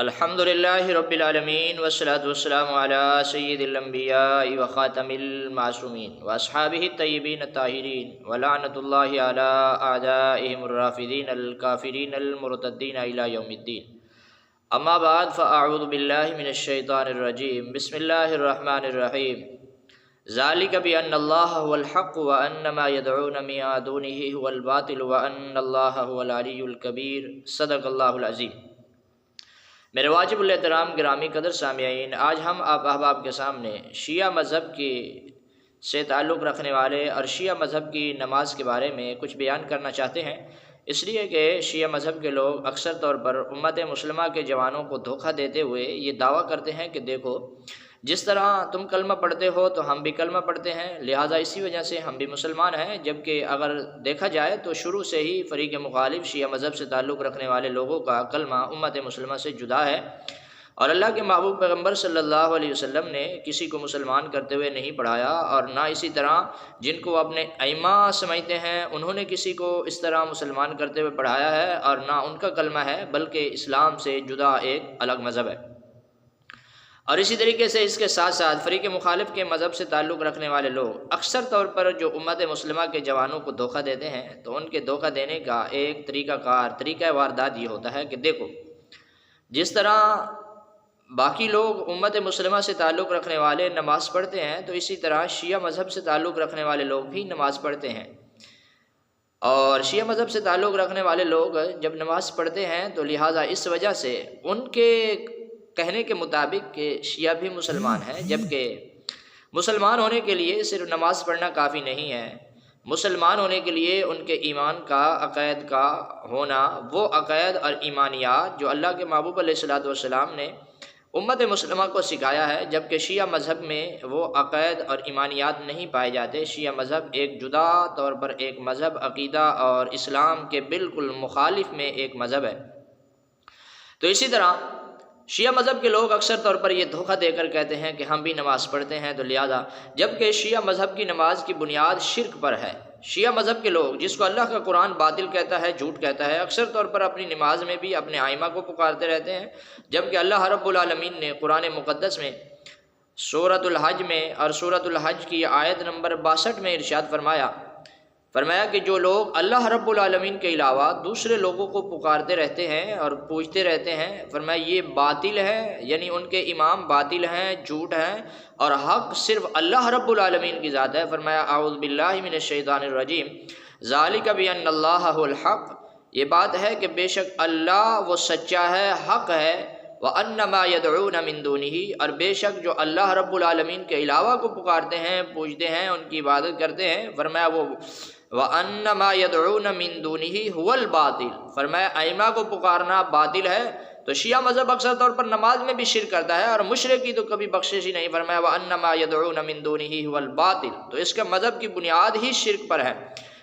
الحمد للہ رب العالمین والصلاة والسلام علی سید الانبیاء وخاتم المعصومین واصحابہ الطیبین الطاہرین ولعنۃ اللہ علی اعدائہم الرافضین الکافرین المرتدین الی یوم الدین. اما بعد فاعوذ باللہ من الشیطان الرجیم. بسم اللہ الرحمن الرحیم. ذالک بأن اللہ هو الحق وأن ما يدعون من دونہ هو الباطل وأن اللہ هو العلی الکبیر. صدق اللہ العظیم. میرے واجب الاحترام گرامی قدر سامعین، آج ہم آپ احباب کے سامنے شیعہ مذہب سے تعلق رکھنے والے اور شیعہ مذہب کی نماز کے بارے میں کچھ بیان کرنا چاہتے ہیں، اس لیے کہ شیعہ مذہب کے لوگ اکثر طور پر امت مسلمہ کے جوانوں کو دھوکہ دیتے ہوئے یہ دعویٰ کرتے ہیں کہ دیکھو جس طرح تم کلمہ پڑھتے ہو تو ہم بھی کلمہ پڑھتے ہیں، لہٰذا اسی وجہ سے ہم بھی مسلمان ہیں. جبکہ اگر دیکھا جائے تو شروع سے ہی فریق مخالف شیعہ مذہب سے تعلق رکھنے والے لوگوں کا کلمہ امت مسلمہ سے جدا ہے، اور اللہ کے محبوب پیغمبر صلی اللہ علیہ وسلم نے کسی کو مسلمان کرتے ہوئے نہیں پڑھایا، اور نہ اسی طرح جن کو اپنے ائمہ سمجھتے ہیں انہوں نے کسی کو اس طرح مسلمان کرتے ہوئے پڑھایا ہے، اور نہ ان کا کلمہ ہے، بلکہ اسلام سے جدا ایک الگ مذہب ہے. اور اسی طریقے سے اس کے ساتھ ساتھ فریق مخالف کے مذہب سے تعلق رکھنے والے لوگ اکثر طور پر جو امت مسلمہ کے جوانوں کو دھوکہ دیتے ہیں تو ان کے دھوکہ دینے کا ایک طریقہ واردات یہ ہوتا ہے کہ دیکھو جس طرح باقی لوگ امت مسلمہ سے تعلق رکھنے والے نماز پڑھتے ہیں تو اسی طرح شیعہ مذہب سے تعلق رکھنے والے لوگ بھی نماز پڑھتے ہیں. اور شیعہ مذہب سے تعلق رکھنے والے لوگ جب نماز پڑھتے ہیں تو لہٰذا اس وجہ سے ان کے کہنے کے مطابق کہ شیعہ بھی مسلمان ہیں، جبکہ مسلمان ہونے کے لیے صرف نماز پڑھنا کافی نہیں ہے. مسلمان ہونے کے لیے ان کے ایمان کا عقائد کا ہونا، وہ عقائد اور ایمانیات جو اللہ کے محبوب علیہ الصلوۃ والسلام نے امت مسلمہ کو سکھایا ہے، جبکہ شیعہ مذہب میں وہ عقائد اور ایمانیات نہیں پائے جاتے. شیعہ مذہب ایک جدا طور پر ایک مذہب، عقیدہ اور اسلام کے بالکل مخالف میں ایک مذہب ہے. تو اسی طرح شیعہ مذہب کے لوگ اکثر طور پر یہ دھوکہ دے کر کہتے ہیں کہ ہم بھی نماز پڑھتے ہیں، تو لہذا جبکہ شیعہ مذہب کی نماز کی بنیاد شرک پر ہے. شیعہ مذہب کے لوگ جس کو اللہ کا قرآن باطل کہتا ہے، جھوٹ کہتا ہے، اکثر طور پر اپنی نماز میں بھی اپنے ائمہ کو پکارتے رہتے ہیں، جبکہ اللہ رب العالمین نے قرآن مقدس میں سورۃ الحج میں اور سورۃ الحج کی آیت نمبر 62 میں ارشاد فرمایا کہ جو لوگ اللہ رب العالمین کے علاوہ دوسرے لوگوں کو پکارتے رہتے ہیں اور پوجتے رہتے ہیں، فرمایا یہ باطل ہے، یعنی ان کے امام باطل ہیں، جھوٹ ہیں، اور حق صرف اللہ رب العالمین کی ذات ہے. فرمایا اعوذ باللہ من الشیطان الرجیم. ذالک بأن اللہ هو الحق، یہ بات ہے کہ بے شک اللہ وہ سچا ہے، حق ہے. وَأَنَّ مَا يَدْعُونَ مِن دُونِهِ، اور بے شک جو اللہ رب العالمین کے علاوہ کو پکارتے ہیں، پوجتے ہیں، ان کی عبادت کرتے ہیں، فرمایا وہ وَأَنَّ مَا يَدْعُونَ مِن دُونِهِ هُوَ الْبَاطِلُ، فرمایا ائمہ کو پکارنا باطل ہے. تو شیعہ مذہب اکثر طور پر نماز میں بھی شرک کرتا ہے، اور مشرک کی تو کبھی بخشش ہی نہیں. فرمایا وَأَنَّ مَا يَدْعُونَ مِن دُونِهِ هُوَ الْبَاطِلُ، تو اس کا مذہب کی بنیاد ہی شرک پر ہے.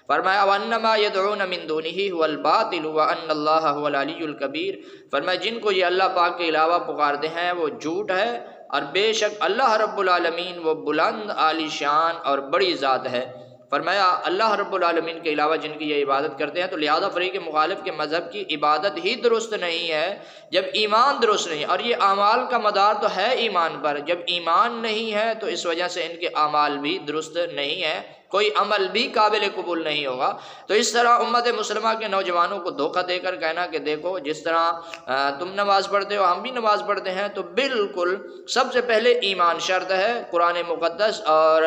فرمایا وَأَنَّ مَا يَدْعُونَ مِن دُونِهِ هُوَ الْبَاطِلُ وَأَنَّ اللَّهَ هُوَ الْعَلِيُّ الْكَبِيرُ، فرمایا جن کو یہ اللہ پاک کے علاوہ پکارتے ہیں وہ جھوٹ ہے، اور بے شک اللہ رب العالمین وہ بلند عالی شان اور بڑی ذات ہے. فرمایا اللہ رب العالمین کے علاوہ جن کی یہ عبادت کرتے ہیں تو لہذا فریق مخالف کے مذہب کی عبادت ہی درست نہیں ہے جب ایمان درست نہیں. اور یہ اعمال کا مدار تو ہے ایمان پر، جب ایمان نہیں ہے تو اس وجہ سے ان کے اعمال بھی درست نہیں ہے، کوئی عمل بھی قابل قبول نہیں ہوگا. تو اس طرح امت مسلمہ کے نوجوانوں کو دھوکہ دے کر کہنا کہ دیکھو جس طرح تم نماز پڑھتے ہو ہم بھی نماز پڑھتے ہیں، تو بالکل سب سے پہلے ایمان شرط ہے قرآن مقدس اور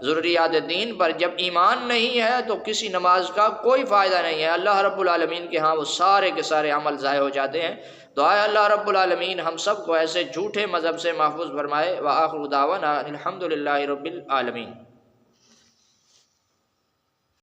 ضروریات دین پر. جب ایمان نہیں ہے تو کسی نماز کا کوئی فائدہ نہیں ہے. اللہ رب العالمین کے ہاں وہ سارے کے سارے عمل ضائع ہو جاتے ہیں. دعائے اللہ رب العالمین ہم سب کو ایسے جھوٹے مذہب سے محفوظ فرمائے. وآخر دعوانا الحمد للہ رب العالمین.